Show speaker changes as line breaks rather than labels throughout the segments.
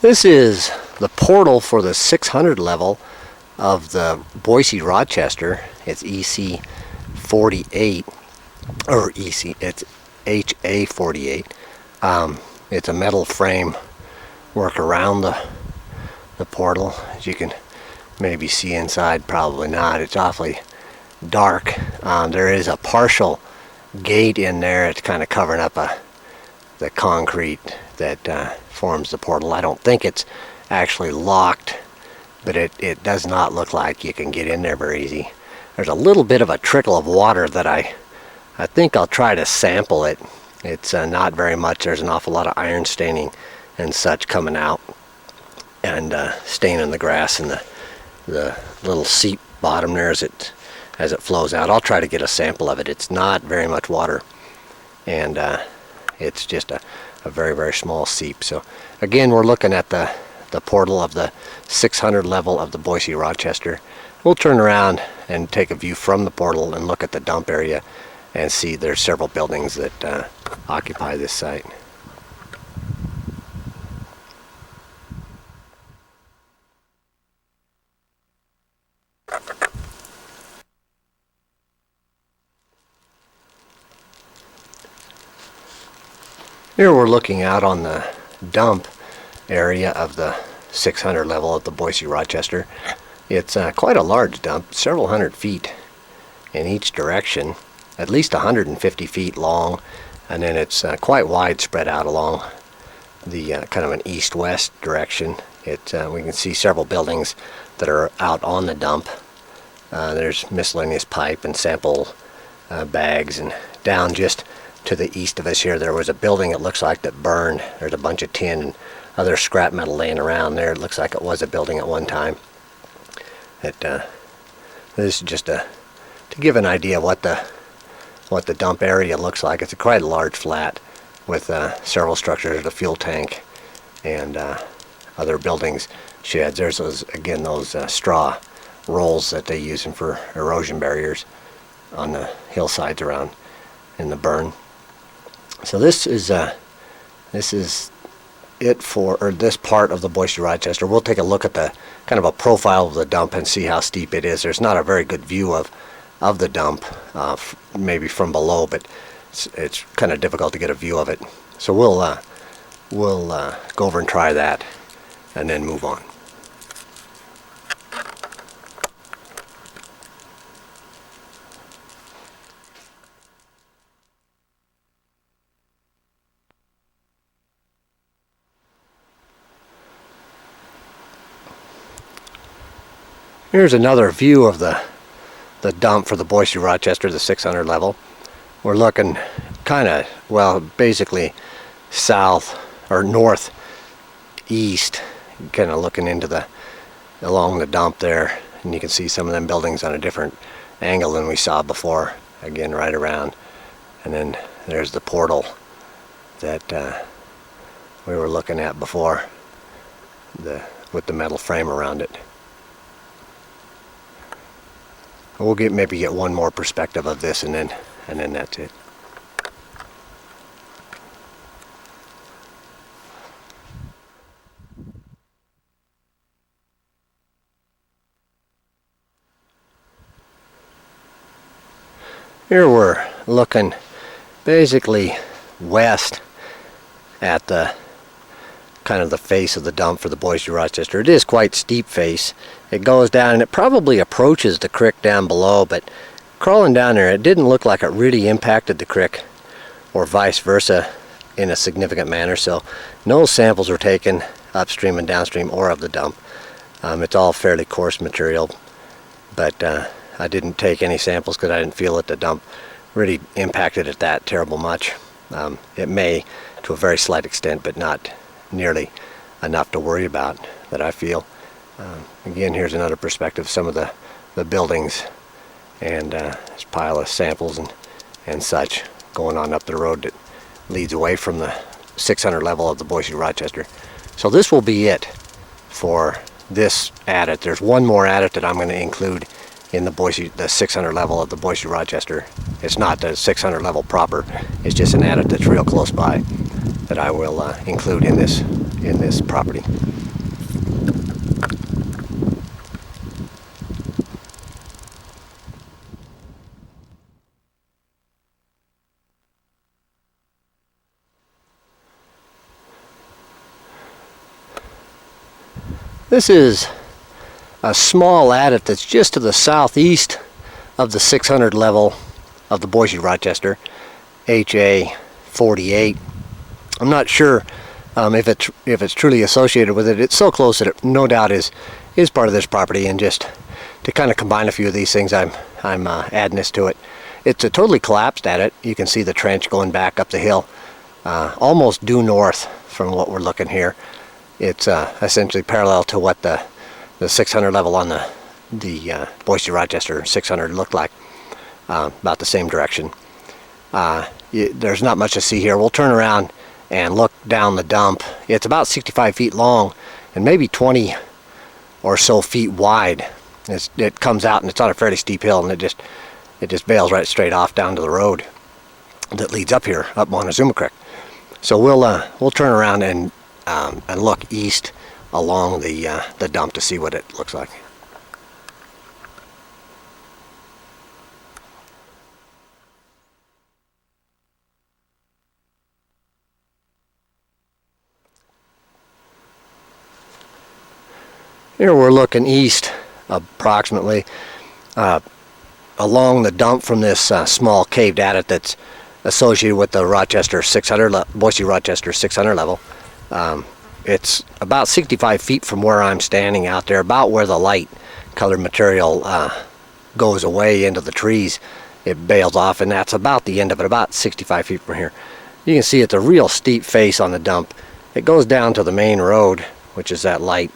This is the portal for the 600 level of the Boise-Rochester. It's EC48, or it's HA0048. It's a metal frame work around the portal. As you can maybe see inside, probably not. It's awfully dark. There is a partial gate in there. It's kind of covering up the concrete that forms the portal. I don't think it's actually locked, but it does not look like you can get in there very easy. There's a little bit of a trickle of water that I think I'll try to sample it. It's not very much. There's an awful lot of iron staining and such coming out and staining the grass and the little seep bottom there as it flows out. I'll try to get a sample of it. It's not very much water, and it's just a very, very small seep. So again, we're looking at the portal of the 600 level of the Boise-Rochester. We'll turn around and take a view from the portal and look at the dump area and see there's several buildings that occupy this site. Here we're looking out on the dump area of the 600 level of the Boise-Rochester. It's quite a large dump, several hundred feet in each direction, at least 150 feet long, and then it's quite wide spread out along the kind of an east-west direction. We can see several buildings that are out on the dump. There's miscellaneous pipe and sample bags, and down just to the east of us here there was a building it looks like that burned. There's a bunch of tin and other scrap metal laying around there. It looks like it was a building at one time. This is just to give an idea of what the dump area looks like. It's quite a large flat with several structures, a fuel tank, and other buildings, sheds. There's those straw rolls that they use for erosion barriers on the hillsides around in the burn. So this is it for this part of the Boise-Rochester. We'll take a look at the kind of a profile of the dump and see how steep it is. There's not a very good view of the dump, maybe from below, but it's kind of difficult to get a view of it. So we'll go over and try that and then move on. Here's another view of the dump for the Boise-Rochester, the 600 level. We're looking kind of, well, basically south or northeast, kind of looking into along the dump there, and you can see some of them buildings on a different angle than we saw before. Again, right around, and then there's the portal that we were looking at before, with the metal frame around it. We'll maybe get one more perspective of this, and then that's it. Here we're looking basically west at the kind of the face of the dump for the Boise-Rochester. It is quite steep face. It goes down and it probably approaches the creek down below, but crawling down there, it didn't look like it really impacted the creek or vice versa in a significant manner. So no samples were taken upstream and downstream or of the dump. It's all fairly coarse material, but I didn't take any samples because I didn't feel that the dump really impacted it that terrible much. It may to a very slight extent, but not nearly enough to worry about, that I feel. Again, here's another perspective of some of the buildings, and this pile of samples and such going on up the road that leads away from the 600 level of the Boise-Rochester. So this will be it for this adit. There's one more adit that I'm going to include in the 600 level of the Boise-Rochester. It's not the 600 level proper. It's just an adit that's real close by that I will include in this in this property. This is a small adit that's just to the southeast of the 600 level of the Boise-Rochester, HA0048. I'm not sure if it's truly associated with it. It's so close that it no doubt is part of this property, and just to kind of combine a few of these things, I'm adding this to it. It's a totally collapsed adit. You can see the trench going back up the hill, almost due north from what we're looking here. It's essentially parallel to what the 600 level on the Boise-Rochester 600 looked like, about the same direction. There's not much to see here. We'll turn around and look down the dump. It's about 65 feet long and maybe 20 or so feet wide. It comes out and it's on a fairly steep hill, and it just bails right straight off down to the road that leads up here, up Montezuma Creek. So we'll turn around and look east along the dump to see what it looks like. Here we're looking east approximately along the dump from this small caved adit that's associated with the Rochester 600, Boise-Rochester 600 level. It's about 65 feet from where I'm standing out there, about where the light colored material goes away into the trees. It bails off, and that's about the end of it, about 65 feet from here. You can see it's a real steep face on the dump. It goes down to the main road, which is that light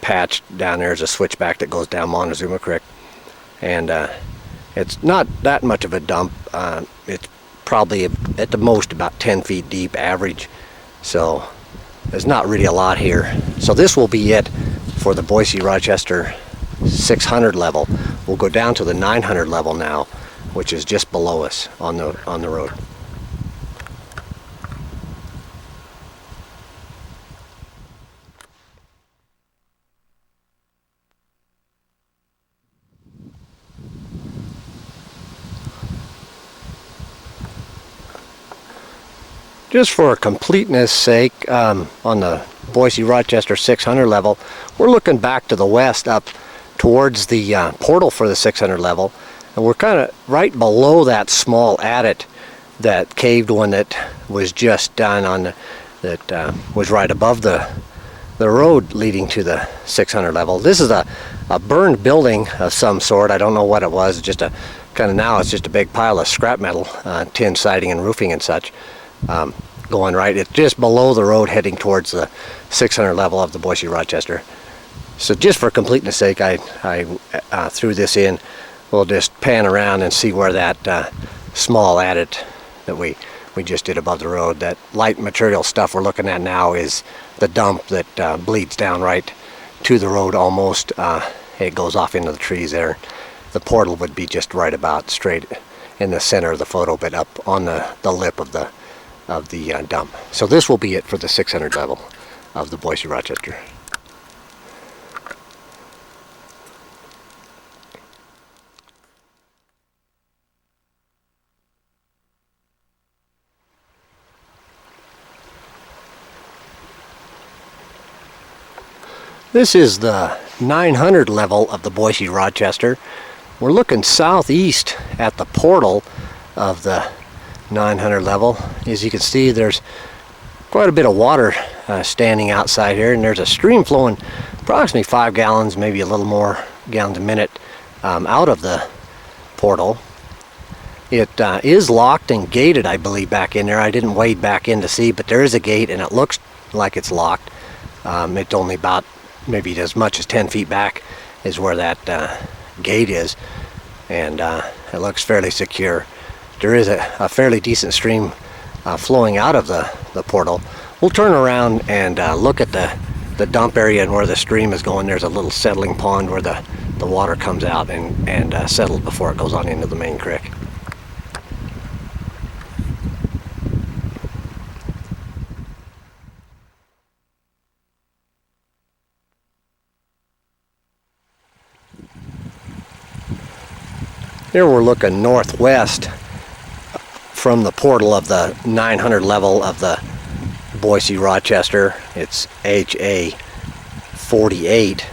patch down there. Is a switchback that goes down Montezuma Creek, and it's not that much of a dump. It's probably at the most about 10 feet deep average, so there's not really a lot here. So this will be it for the Boise-Rochester 600 level. We'll go down to the 900 level now, which is just below us on the road. Just for completeness sake, on the Boise-Rochester 600 level, we're looking back to the west up towards the portal for the 600 level, and we're kind of right below that small adit, that caved one that was just done that was right above the road leading to the 600 level. This is a burned building of some sort. I don't know what it was. Just now it's just a big pile of scrap metal, tin siding and roofing and such. Going right, it's just below the road heading towards the 600 level of the Boise-Rochester. So just for completeness sake, I threw this in. We'll just pan around and see where that small adit that we just did above the road, that light material stuff we're looking at now, is the dump that bleeds down right to the road almost. It goes off into the trees there. The portal would be just right about straight in the center of the photo, but up on the lip of the dump. So this will be it for the 600 level of the Boise-Rochester. This is the 900 level of the Boise-Rochester. We're looking southeast at the portal of the 900 level. As you can see, there's quite a bit of water standing outside here, and there's a stream flowing approximately 5 gallons, maybe a little more gallons a minute, out of the portal. It is locked and gated, I believe, back in there. I didn't wade back in to see, but there is a gate, and it looks like it's locked. It's only about maybe as much as 10 feet back is where that gate is, and it looks fairly secure. There is a fairly decent stream flowing out of the portal. We'll turn around and look at the dump area and where the stream is going. There's a little settling pond where the water comes out and settles before it goes on into the main creek. Here we're looking northwest from the portal of the 900 level of the Boise-Rochester. It's HA0048.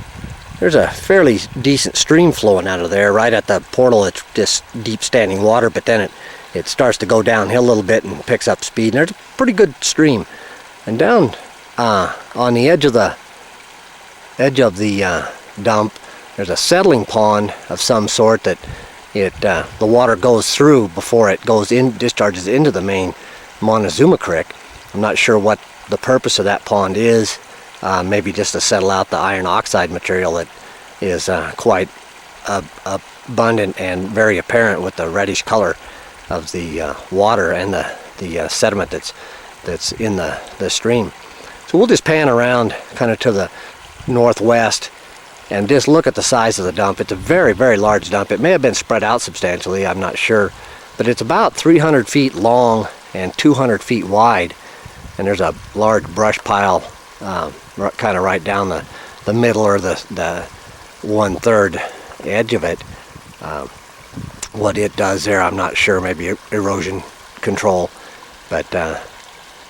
There's a fairly decent stream flowing out of there. Right at the portal, it's just deep standing water, but then it starts to go downhill a little bit and picks up speed. And there's a pretty good stream. And down on the edge of the dump, there's a settling pond of some sort that the water goes through before it discharges into the main Montezuma Creek. I'm not sure what the purpose of that pond is. Maybe just to settle out the iron oxide material that is quite abundant and very apparent with the reddish color of the water and the sediment that's in the stream. So we'll just pan around kind of to the northwest and just look at the size of the dump. It's a very, very large dump. It may have been spread out substantially, I'm not sure, but it's about 300 feet long and 200 feet wide, and there's a large brush pile kind of right down the middle, or the 1/3 edge of it. What it does there, I'm not sure. Maybe erosion control, but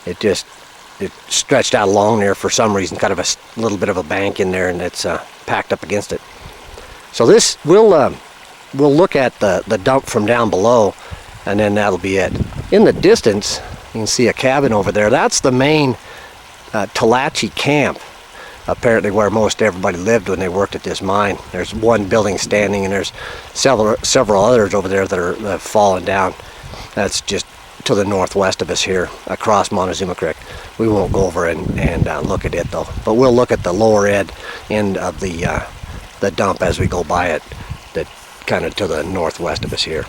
it stretched out along there for some reason, kind of a little bit of a bank in there, and it's packed up against it. So this we'll look at the dump from down below, and then that'll be it. In the distance, you can see a cabin over there. That's the main Talachi camp, apparently where most everybody lived when they worked at this mine. There's one building standing, and there's several others over there that have fallen down. That's just to the northwest of us here, across Montezuma Creek. We won't go over and look at it though, but we'll look at the lower end of the dump as we go by it, that kind of to the northwest of us here.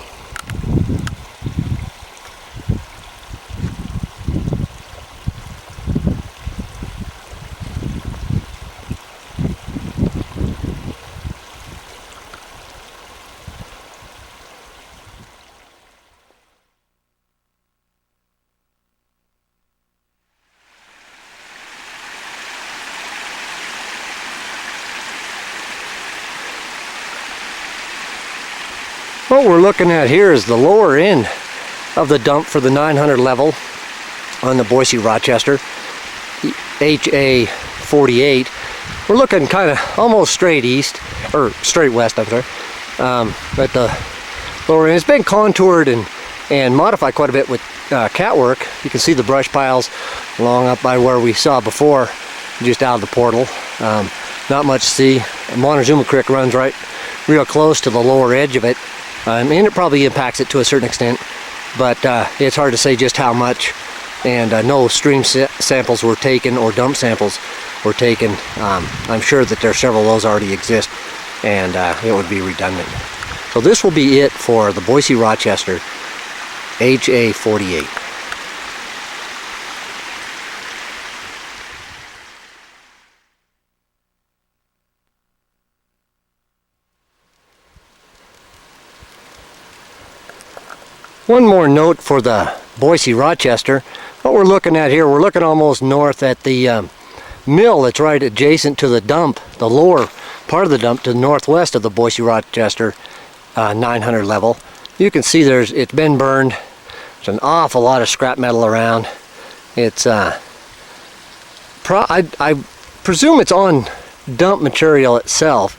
What we're looking at here is the lower end of the dump for the 900 level on the Boise-Rochester, HA0048. We're looking kind of almost straight east, or straight west, I'm sorry, at the lower end. It's been contoured and modified quite a bit with cat work. You can see the brush piles along up by where we saw before, just out of the portal. Not much to see. Montezuma Creek runs right real close to the lower edge of it. And it probably impacts it to a certain extent, but it's hard to say just how much. And no stream samples were taken, or dump samples were taken. I'm sure that there are several of those already exist, and it would be redundant. So this will be it for the Boise-Rochester HA0048. One more note for the Boise-Rochester. What we're looking at here, we're looking almost north at the mill that's right adjacent to the dump, the lower part of the dump to the northwest of the Boise-Rochester 900 level. You can see it's been burned. There's an awful lot of scrap metal around. It's I presume it's on dump material itself.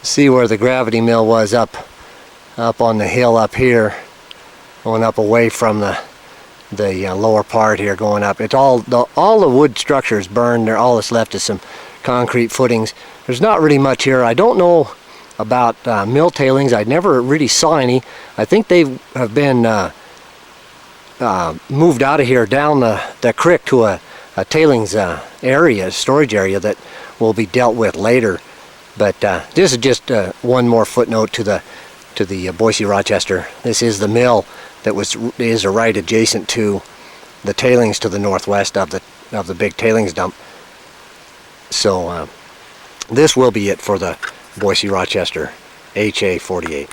See where the gravity mill was up on the hill up here, going up away from the lower part here, going up. It's all the wood structure is burned. All that's left is some concrete footings. There's not really much here. I don't know about mill tailings. I never really saw any. I think they have been moved out of here down the creek to a tailings area, storage area that will be dealt with later. But this is just one more footnote to the Boise-Rochester. This is the mill that is right adjacent to the tailings to the northwest of the big tailings dump. So this will be it for the Boise-Rochester HA0048.